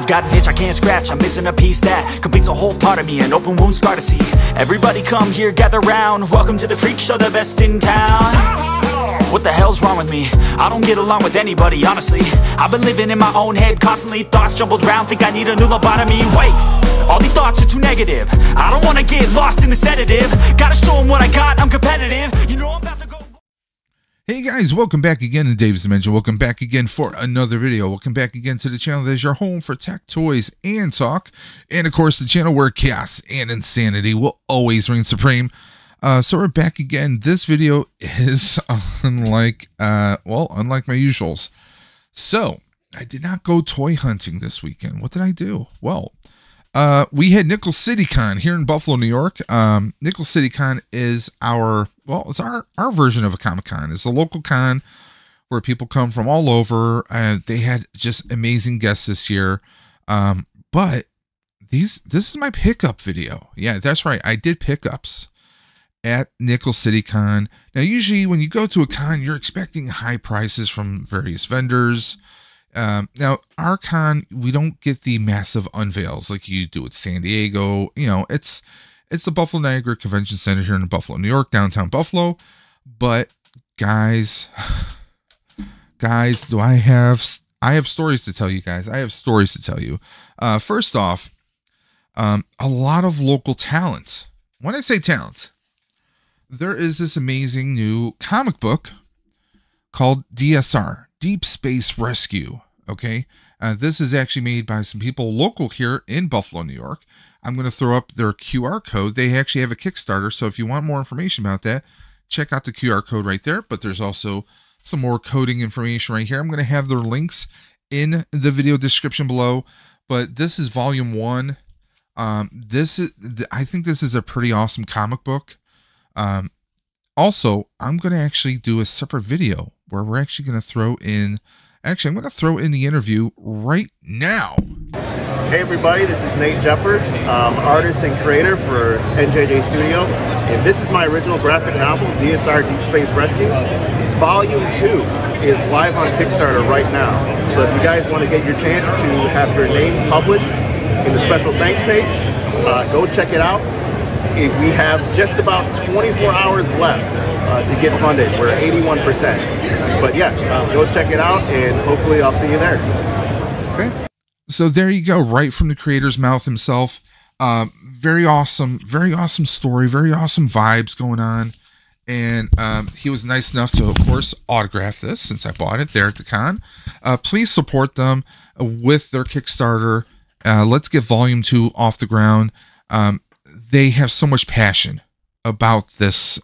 I've got an itch I can't scratch, I'm missing a piece that completes a whole part of me, an open wound scar to see. Everybody come here, gather round, welcome to the freak show, the best in town. What the hell's wrong with me? I don't get along with anybody, honestly. I've been living in my own head constantly, thoughts jumbled around, think I need a new lobotomy. Wait, all these thoughts are too negative. I don't wanna get lost in the sedative. Gotta show them what I got, I'm competitive. You know I'm about to go. Hey guys, welcome back again to Dave's Dimension. Welcome back again for another video. Welcome back again to the channel that is your home for tech, toys, and talk. And of course, the channel where chaos and insanity will always reign supreme. So we're back again. This video is unlike my usuals. So I did not go toy hunting this weekend. What did I do? Well, we had Nickel City Con here in Buffalo, New York. Nickel City Con is it's our version of a Comic-Con. It's a local con where people come from all over. They had just amazing guests this year. But this is my pickup video. Yeah, that's right. I did pickups at Nickel City Con. Now, usually when you go to a con, you're expecting high prices from various vendors. Now, our con, we don't get the massive unveils like you do at San Diego. You know, it's the Buffalo Niagara Convention Center here in Buffalo, New York, downtown Buffalo. But guys, I have stories to tell you guys. I have stories to tell you. First off, a lot of local talent. When I say talent, there is this amazing new comic book called DSR, Deep Space Rescue. Okay, this is actually made by some people local here in Buffalo, New York. I'm going to throw up their QR code. They actually have a Kickstarter, so if you want more information about that, check out the QR code right there. But there's also some more coding information right here. I'm going to have their links in the video description below. But this is volume 1. I think this is a pretty awesome comic book. Also, I'm going to actually do a separate video where we're actually going to throw in, I'm going to throw in the interview right now. Hey everybody, this is Nate Jeffers, artist and creator for NJJ Studio, and this is my original graphic novel, DSR Deep Space Rescue. Volume 2 is live on Kickstarter right now, so if you guys want to get your chance to have your name published in the special thanks page, go check it out. We have just about 24 hours left to get funded. We're at 81%. But yeah, go check it out, and hopefully I'll see you there. Okay. So there you go, right from the creator's mouth himself. Very awesome story, very awesome vibes going on. And he was nice enough to, of course, autograph this since I bought it there at the con. Please support them with their Kickstarter. Let's get volume 2 off the ground. They have so much passion about this.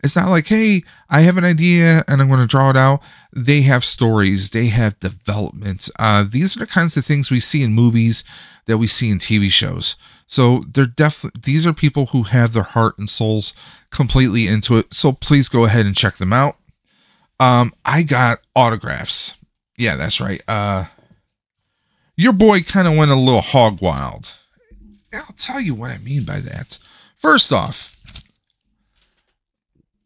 It's not like, hey, I have an idea and I'm going to draw it out. They have stories. They have development. These are the kinds of things we see in movies that we see in TV shows. So these are people who have their heart and souls completely into it. So please go ahead and check them out. I got autographs. Yeah, that's right. Your boy kind of went a little hog wild. I'll tell you what I mean by that. First off,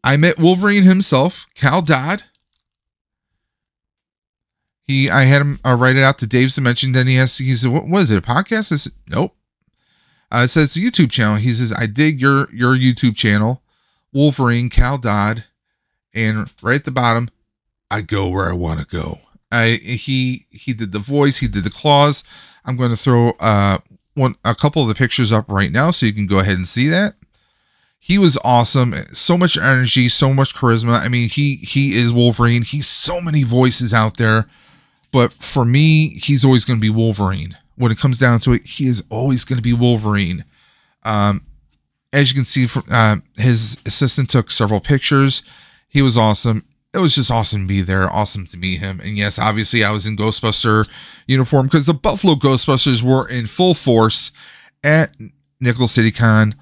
I met Wolverine himself, Cal Dodd. I had him write it out to Dave's Dimension. Then he said, what was it, a podcast? I said, nope. It says it's a YouTube channel. He says, I dig your YouTube channel, Wolverine, Cal Dodd. And right at the bottom, I go where I want to go. He did the voice, he did the claws. I'm going to throw a couple of the pictures up right now so you can go ahead and see that. He was awesome. So much energy, so much charisma. I mean, he is Wolverine. He's so many voices out there. But for me, he's always going to be Wolverine. When it comes down to it, he is always going to be Wolverine. As you can see, his assistant took several pictures. He was awesome. It was just awesome to be there. Awesome to meet him. And yes, obviously I was in Ghostbuster uniform because the Buffalo Ghostbusters were in full force at Nickel City Con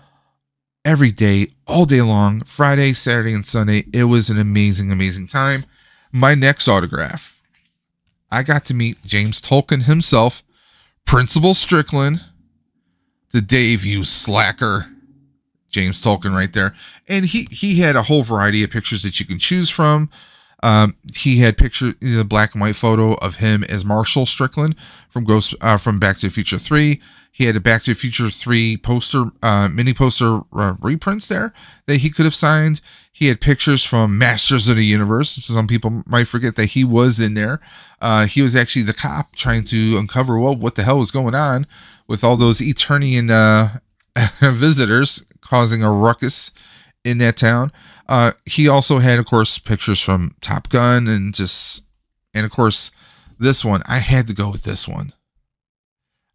every day, all day long, Friday, Saturday, and Sunday. It was an amazing, amazing time. My next autograph, I got to meet James Tolkien himself, Principal Strickland, the Dave, you slacker. James Tolkien right there. And he had a whole variety of pictures that you can choose from. He had the black and white photo of him as Marshall Strickland from Back to the Future 3. He had a Back to the Future 3 poster, mini poster reprints there that he could have signed. He had pictures from Masters of the Universe. Some people might forget that he was in there. He was actually the cop trying to uncover what the hell was going on with all those Eternian visitors causing a ruckus in that town. He also had, of course, pictures from Top Gun and of course, this one. I had to go with this one.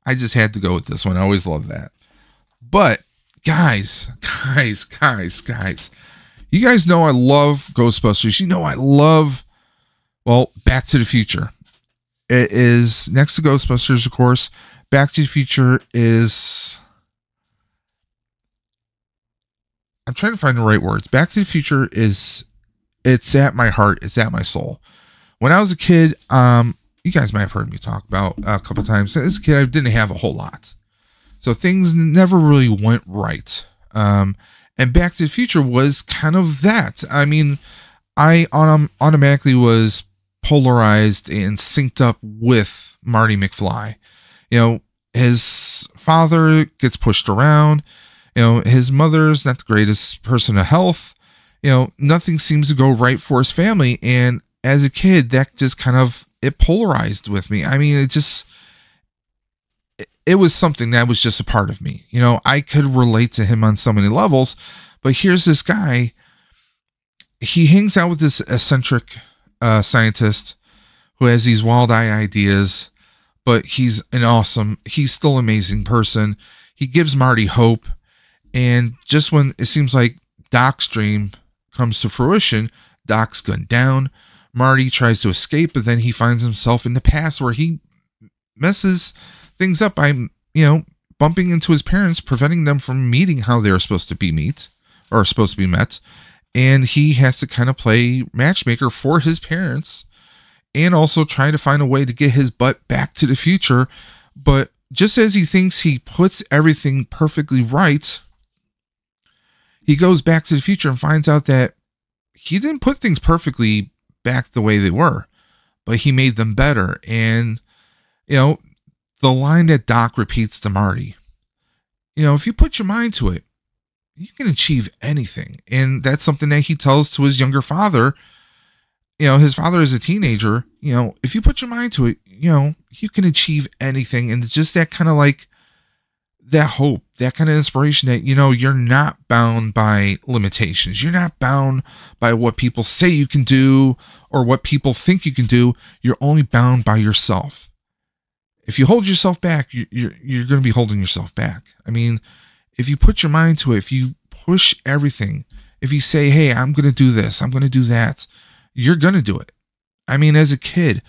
I just had to go with this one. I always love that. But guys, you guys know I love Ghostbusters. You know I love, Back to the Future. It is next to Ghostbusters, of course. Back to the Future is, I'm trying to find the right words. Back to the Future is, it's at my heart. It's at my soul. When I was a kid, you guys might have heard me talk about a couple times. As a kid, I didn't have a whole lot. So things never really went right. And Back to the Future was kind of that. I mean, I automatically was polarized and synced up with Marty McFly. You know, his father gets pushed around. You know, his mother's not the greatest person of health. You know, nothing seems to go right for his family. And as a kid, that just kind of, it polarized with me. I mean, it was something that was just a part of me. You know, I could relate to him on so many levels, but here's this guy. He hangs out with this eccentric scientist who has these wild-eye ideas, but he's still an amazing person. He gives Marty hope. And just when it seems like Doc's dream comes to fruition, Doc's gunned down. Marty tries to escape, but then he finds himself in the past where he messes things up by, bumping into his parents, preventing them from meeting how they were supposed to be met. And he has to kind of play matchmaker for his parents and also try to find a way to get his butt back to the future. But just as he thinks he puts everything perfectly right, he goes back to the future and finds out that he didn't put things perfectly back the way they were, but he made them better. And, the line that Doc repeats to Marty, if you put your mind to it, you can achieve anything. And that's something that he tells to his younger father. His father is a teenager. If you put your mind to it, you can achieve anything. And it's just that kind of like that hope, that kind of inspiration that, you're not bound by limitations. You're not bound by what people say you can do or what people think you can do. You're only bound by yourself. If you hold yourself back, you're going to be holding yourself back. I mean, if you put your mind to it, if you push everything, if you say, hey, I'm going to do this, I'm going to do that, you're going to do it. I mean, as a kid,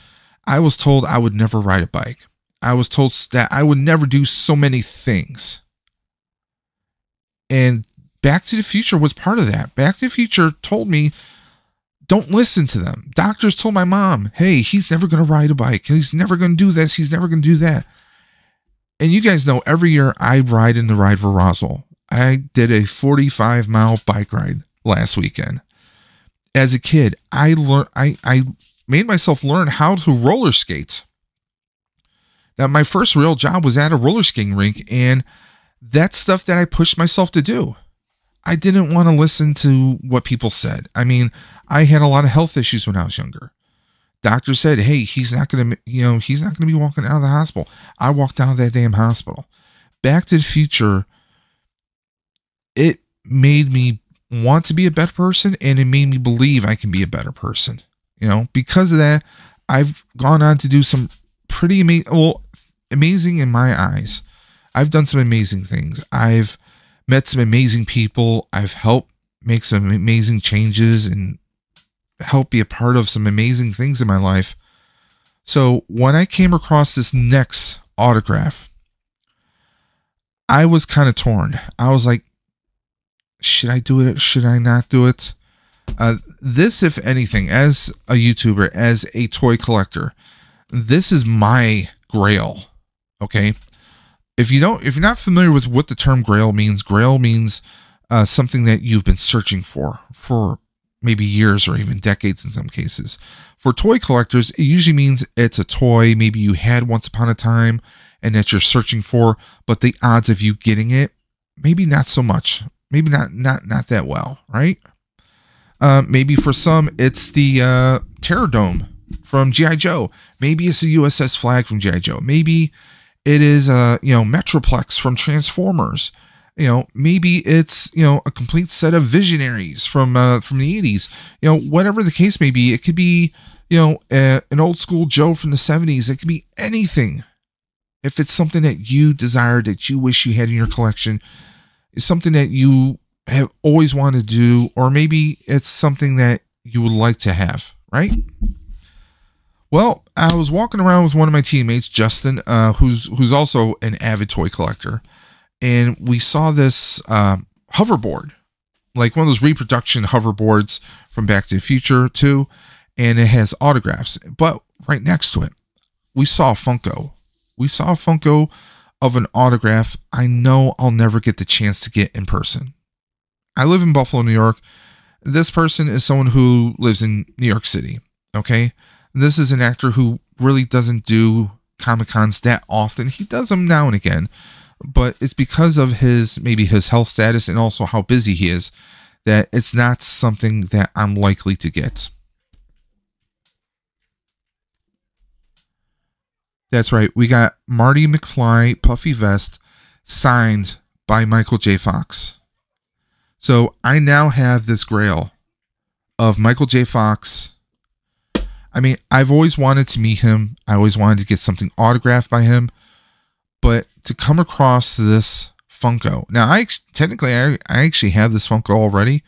I was told I would never ride a bike. I was told that I would never do so many things. And Back to the Future was part of that. Back to the Future told me, don't listen to them. Doctors told my mom, hey, he's never going to ride a bike. He's never going to do this. He's never going to do that. And you guys know every year I ride in the Ride for Roswell. I did a 45-mile bike ride last weekend. As a kid, I made myself learn how to roller skate. Now, my first real job was at a roller skating rink, and that's stuff that I pushed myself to do. I didn't want to listen to what people said. I mean, I had a lot of health issues when I was younger. Doctor said, hey, he's not going to be walking out of the hospital. I walked out of that damn hospital. Back to the Future, it made me want to be a better person, and it made me believe I can be a better person. Because of that, I've gone on to do some pretty amazing in my eyes. I've done some amazing things. I've met some amazing people. I've helped make some amazing changes and help be a part of some amazing things in my life. So when I came across this next autograph, I was kind of torn. I was like, should I do it? Should I not do it? This, if anything, as a YouTuber, as a toy collector, this is my grail. Okay. If you're not familiar with what the term grail means something that you've been searching for maybe years or even decades in some cases. For toy collectors, it usually means it's a toy maybe you had once upon a time and that you're searching for, but the odds of you getting it, maybe not so much. Maybe not that well, right? Maybe for some, it's the Terror Dome from G.I. Joe. Maybe it's a USS Flag from G.I. Joe. Maybe it is Metroplex from Transformers. Maybe it's a complete set of Visionaries from the 80s. Whatever the case may be, it could be an old school Joe from the 70s. It could be anything. If it's something that you desire, that you wish you had in your collection, it's something that you have always wanted to do, or maybe it's something that you would like to have, right? Well, I was walking around with one of my teammates, Justin, who's also an avid toy collector, and we saw this hoverboard, like one of those reproduction hoverboards from Back to the Future 2, and it has autographs. But right next to it, we saw a Funko. We saw a Funko of an autograph I know I'll never get the chance to get in person. I live in Buffalo, New York. This person is someone who lives in New York City, okay? This is an actor who really doesn't do Comic-Cons that often. He does them now and again, but it's because of maybe his health status and also how busy he is that it's not something that I'm likely to get. That's right. We got Marty McFly Puffy Vest signed by Michael J. Fox. So I now have this grail of Michael J. Fox. I mean, I've always wanted to meet him. I always wanted to get something autographed by him. But to come across this Funko. Now, I actually have this Funko already.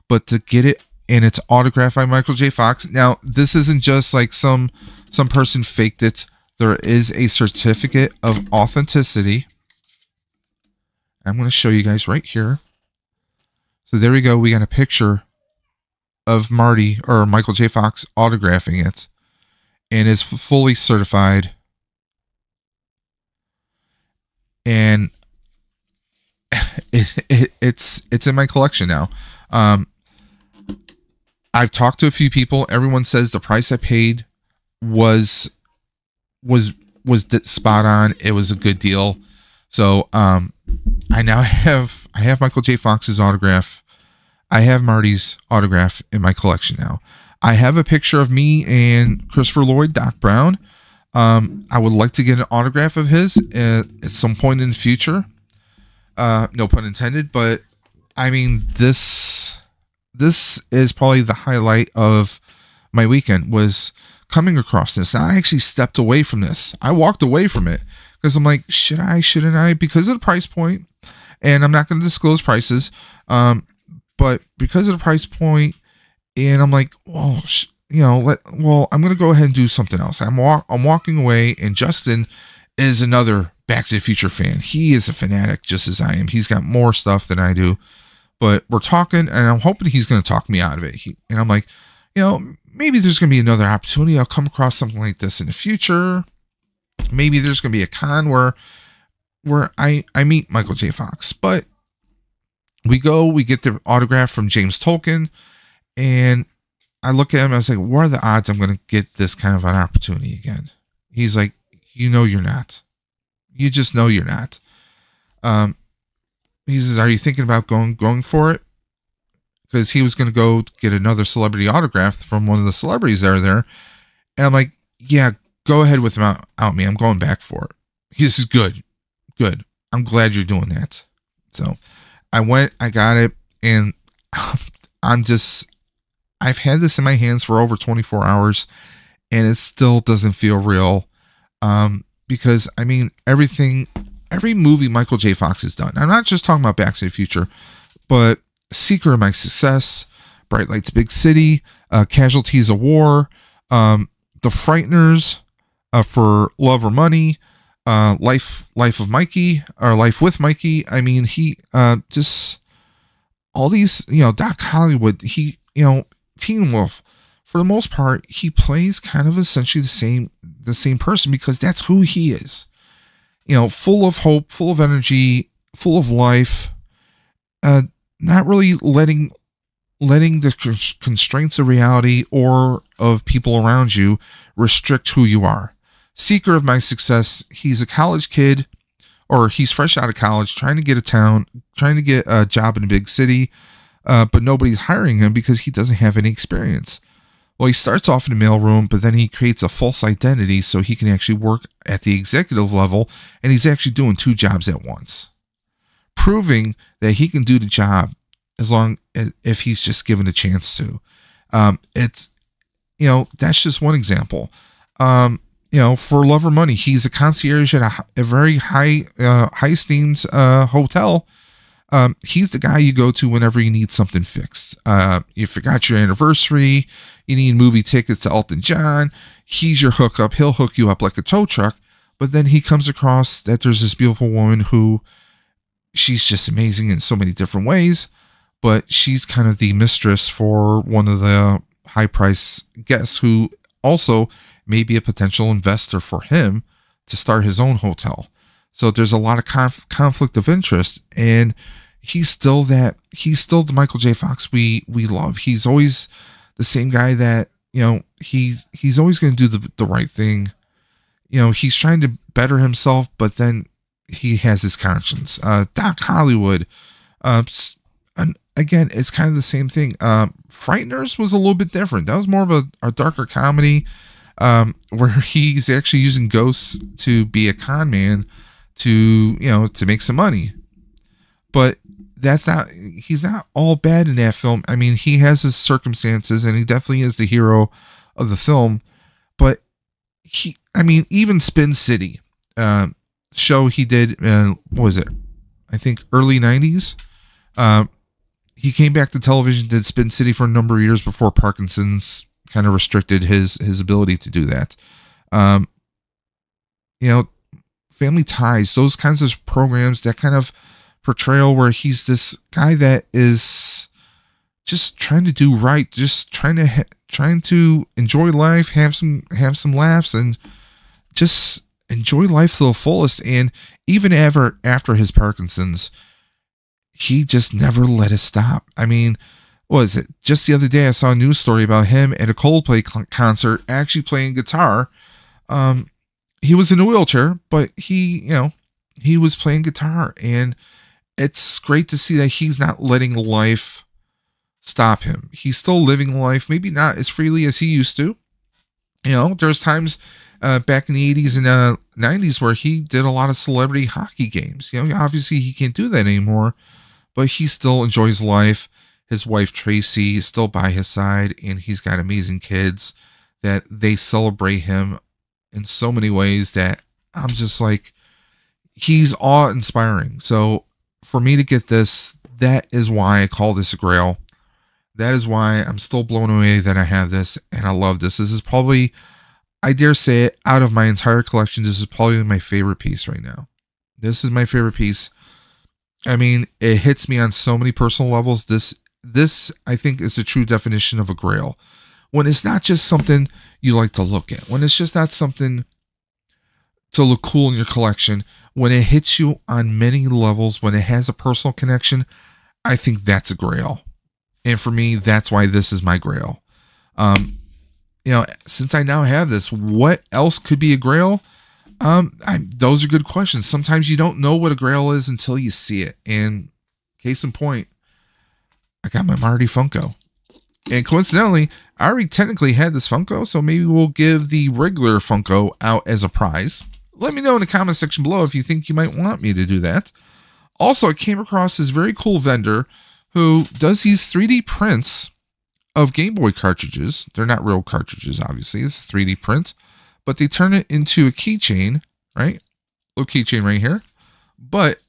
But to get it and it's autographed by Michael J. Fox. Now, this isn't just like some person faked it. There is a certificate of authenticity. I'm going to show you guys right here. So there we go. We got a picture of Marty or Michael J. Fox autographing it, and is fully certified. And it's in my collection now. I've talked to a few people. Everyone says the price I paid was spot on. It was a good deal. So I have Michael J. Fox's autograph. I have Marty's autograph in my collection now. I have a picture of me and Christopher Lloyd, Doc Brown. I would like to get an autograph of his at some point in the future. No pun intended, but I mean, this is probably the highlight of my weekend, was coming across this. Now, I actually stepped away from this. I walked away from it because I'm like, should I, shouldn't I? Because of the price point, and I'm not going to disclose prices, but because of the price point, and I'm like, well, I'm going to go ahead and do something else. I'm walking away, and Justin is another Back to the Future fan. He is a fanatic just as I am. He's got more stuff than I do, but we're talking, and I'm hoping he's going to talk me out of it. And I'm like, maybe there's going to be another opportunity. I'll come across something like this in the future. Maybe there's going to be a con where I meet Michael J. Fox. But we get the autograph from James Tolkien, and I look at him, I was like, what are the odds I'm going to get this kind of an opportunity again? He's like, you're not. You just know you're not. He says, are you thinking about going for it? Because he was going to go get another celebrity autograph from one of the celebrities that are there. And I'm like, yeah, go ahead without me. I'm going back for it. He says, good. I'm glad you're doing that. So I went, I got it, and I've had this in my hands for over 24 hours, and it still doesn't feel real. Because, I mean, every movie Michael J. Fox has done, I'm not just talking about Back to the Future, but Secret of My Success, Bright Lights, Big City, Casualties of War, The Frighteners, for Love or Money, Life of Mikey, or Life with Mikey. I mean, he just all these, Doc Hollywood, Teen Wolf. For the most part, he plays kind of essentially the same person, because that's who he is. Full of hope, full of energy, full of life. Not really letting letting the constraints of reality or of people around you restrict who you are. Seeker of my success, he's a college kid, or he's fresh out of college, trying to get a job in a big city, but nobody's hiring him because he doesn't have any experience. Well, he starts off in the mailroom, but then he creates a false identity so he can actually work at the executive level, and he's actually doing 2 jobs at once, proving that he can do the job as long as if he's just given a chance to. It's, that's just one example. For love or money, he's a concierge at a very high esteemed hotel. He's the guy you go to whenever you need something fixed. You forgot your anniversary, you need movie tickets to Elton John. He's your hookup. He'll hook you up like a tow truck. But then he comes across that there's this beautiful woman who, she's just amazing in so many different ways, but she's kind of the mistress for one of the high price guests who also may be a potential investor for him to start his own hotel. So there's a lot of conflict of interest, and he's still the Michael J. Fox we love. He's always the same guy that, he's always going to do the right thing. He's trying to better himself, but then he has his conscience. Doc Hollywood, again, it's kind of the same thing. Frighteners was a little bit different. That was more of a darker comedy, where he's actually using ghosts to be a con man to make some money. But he's not all bad in that film. I mean, he has his circumstances, and he definitely is the hero of the film. But even Spin City, show he did, what was it? I think early 90s. He came back to television, did Spin City for a number of years before Parkinson's kind of restricted his ability to do that. Family Ties, those kinds of programs, that kind of portrayal where he's this guy that is just trying to do right, just trying to enjoy life, have some laughs, and just enjoy life to the fullest. And even after his Parkinson's, he just never let it stop. I mean, what was it? Just the other day, I saw a news story about him at a Coldplay concert actually playing guitar. He was in a wheelchair, but he was playing guitar, and it's great to see that he's not letting life stop him. He's still living life, maybe not as freely as he used to. There's times back in the 80s and 90s where he did a lot of celebrity hockey games. Obviously he can't do that anymore, but he still enjoys life. His wife Tracy is still by his side, and he's got amazing kids that they celebrate him in so many ways that I'm just like, he's awe-inspiring. So for me to get this, that is why I call this a grail. That is why I'm still blown away that I have this, and I love this. This is probably, I dare say it, out of my entire collection, this is probably my favorite piece right now. This is my favorite piece. I mean, it hits me on so many personal levels. This I think is the true definition of a grail. When it's not just something you like to look at, when it's just not something to look cool in your collection, when it hits you on many levels, when it has a personal connection, I think that's a grail. And for me, that's why this is my grail. Since I now have this, what else could be a grail? Those are good questions. Sometimes you don't know what a grail is until you see it. And case in point, I got my Marty Funko. And coincidentally, I already technically had this Funko, so maybe we'll give the regular Funko out as a prize. Let me know in the comment section below if you think you might want me to do that. Also, I came across this very cool vendor who does these 3D prints of Game Boy cartridges. They're not real cartridges, obviously. It's a 3D print, but they turn it into a keychain, right? Little keychain right here. But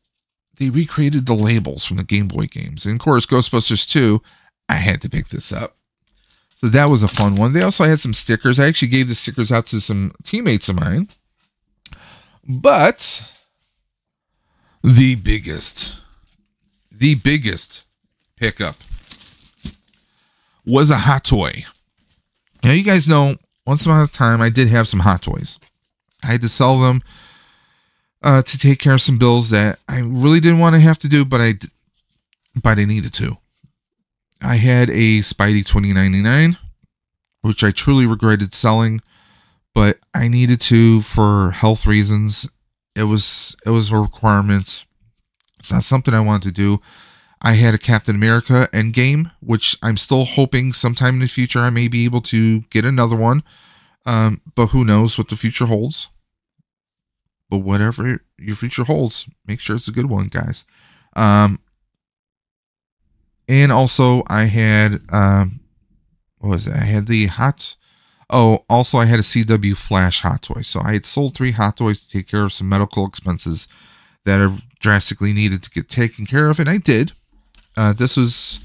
they recreated the labels from the Game Boy games. And of course, Ghostbusters 2, I had to pick this up. So that was a fun one. They also had some stickers. I actually gave the stickers out to some teammates of mine. But the biggest pickup was a Hot Toy. Now, you guys know, once upon a time, I did have some Hot Toys. I had to sell them to take care of some bills that I really didn't want to have to do, but I needed to. I had a Spidey 2099, which I truly regretted selling, but I needed to for health reasons. It was a requirement. It's not something I wanted to do. I had a Captain America Endgame, which I'm still hoping sometime in the future I may be able to get another one. But who knows what the future holds. But whatever your future holds, make sure it's a good one, guys. And also I had, what was it? I had the also I had a CW Flash Hot Toy. So I had sold 3 Hot Toys to take care of some medical expenses that are drastically needed to get taken care of. And I did. This was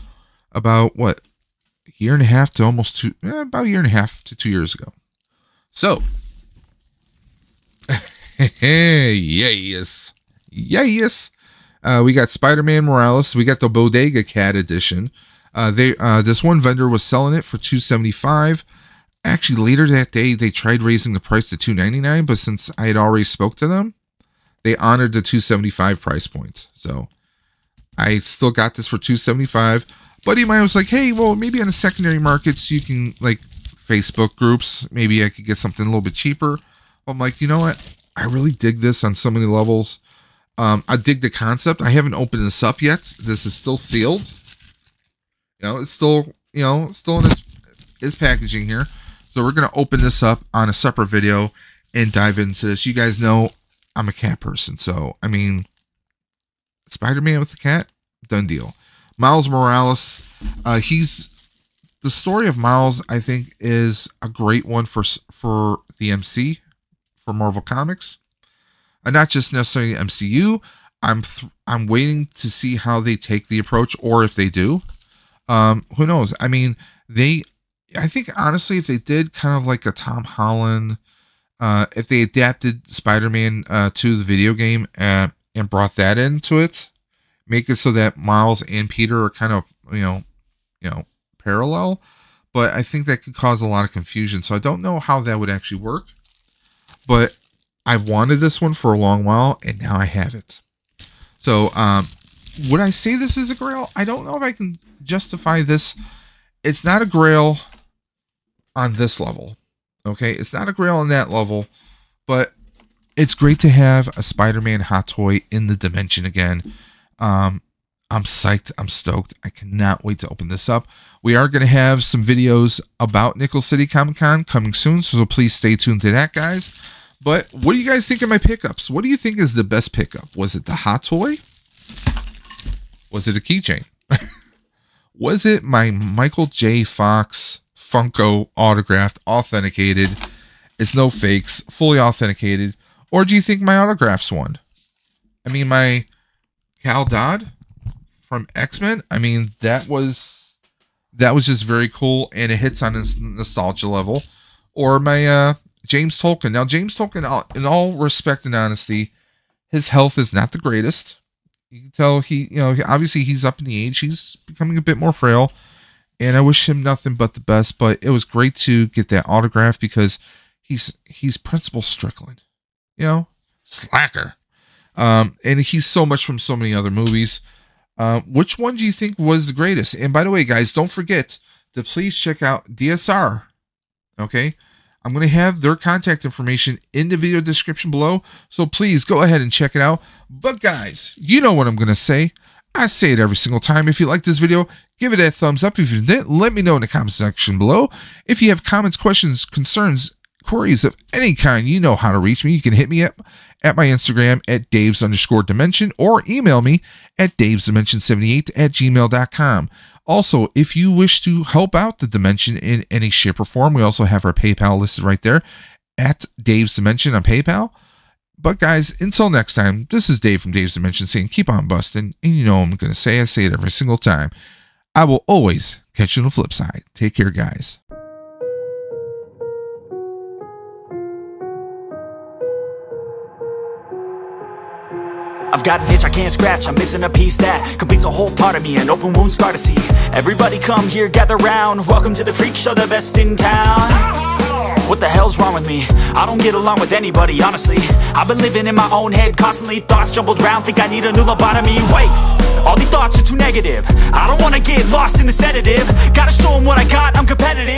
about, what, a year and a half to almost about a year and a half to 2 years ago. So, yes. We got Spider-Man Morales. We got the Bodega Cat edition. This one vendor was selling it for $275. Actually, later that day, they tried raising the price to $299, but since I had already spoke to them, they honored the $275 price point. So I still got this for $275. Buddy of mine was like, hey, well, maybe on the secondary markets, you can, like, Facebook groups, maybe I could get something a little bit cheaper. I'm like, you know what? I really dig this on so many levels. I dig the concept. I haven't opened this up yet. This is still sealed. It's still, still in its packaging here. So we're going to open this up on a separate video and dive into this. You guys know I'm a cat person. So, I mean, Spider-Man with a cat, done deal. Miles Morales, the story of Miles, I think, is a great one for the MC, for Marvel Comics. Not just necessarily MCU. I'm waiting to see how they take the approach, or if they do. Who knows? I mean, I think, honestly, if they did kind of like a Tom Holland, if they adapted Spider-Man to the video game and brought that into it, make it so that Miles and Peter are kind of, parallel. But I think that could cause a lot of confusion. So I don't know how that would actually work. But I've wanted this one for a long while, and now I have it. So, would I say this is a grail? I don't know if I can justify this. It's not a grail on this level. Okay, it's not a grail on that level, but it's great to have a Spider-Man hot toy in the dimension again. I'm psyched. I'm stoked. I cannot wait to open this up. We are going to have some videos about Nickel City Comic Con coming soon, so please stay tuned to that, guys. But what do you guys think of my pickups? What do you think is the best pickup? Was it the hot toy? Was it a keychain? Was it my Michael J. Fox Funko autographed, authenticated? It's no fakes, fully authenticated. Or do you think my autographs won? I mean, my Cal Dodd from X-Men, I mean, that was just very cool, and it hits on this nostalgia level. Or my James Tolkien. Now, James Tolkien, in all respect and honesty, his health is not the greatest. You can tell obviously he's up in the age. He's becoming a bit more frail, and I wish him nothing but the best. But it was great to get that autograph because he's Principal Strickland, slacker. And he's so much from so many other movies. Which one do you think was the greatest? And by the way, guys, don't forget to please check out DSR. Okay, I'm going to have their contact information in the video description below, so please go ahead and check it out. But guys, you know what I'm going to say. I say it every single time. If you like this video, give it a thumbs up. If you didn't, let me know in the comment section below. If you have comments, questions, concerns, queries of any kind, you know how to reach me. You can hit me at my Instagram at Daves_Dimension, or email me at davesdimension78@gmail.com. Also, if you wish to help out the Dimension in any shape or form, we also have our PayPal listed right there at Dave's Dimension on PayPal. But guys, until next time, this is Dave from Dave's Dimension saying keep on busting. And you know what I'm going to say. I say it every single time. I will always catch you on the flip side. Take care, guys. I've got an itch I can't scratch, I'm missing a piece that completes a whole part of me, an open wound scar to see. Everybody come here, gather round, welcome to the freak show, the best in town. What the hell's wrong with me? I don't get along with anybody, honestly. I've been living in my own head constantly. Thoughts jumbled round, think I need a new lobotomy. Wait, all these thoughts are too negative. I don't wanna get lost in the sedative. Gotta show them what I got, I'm competitive.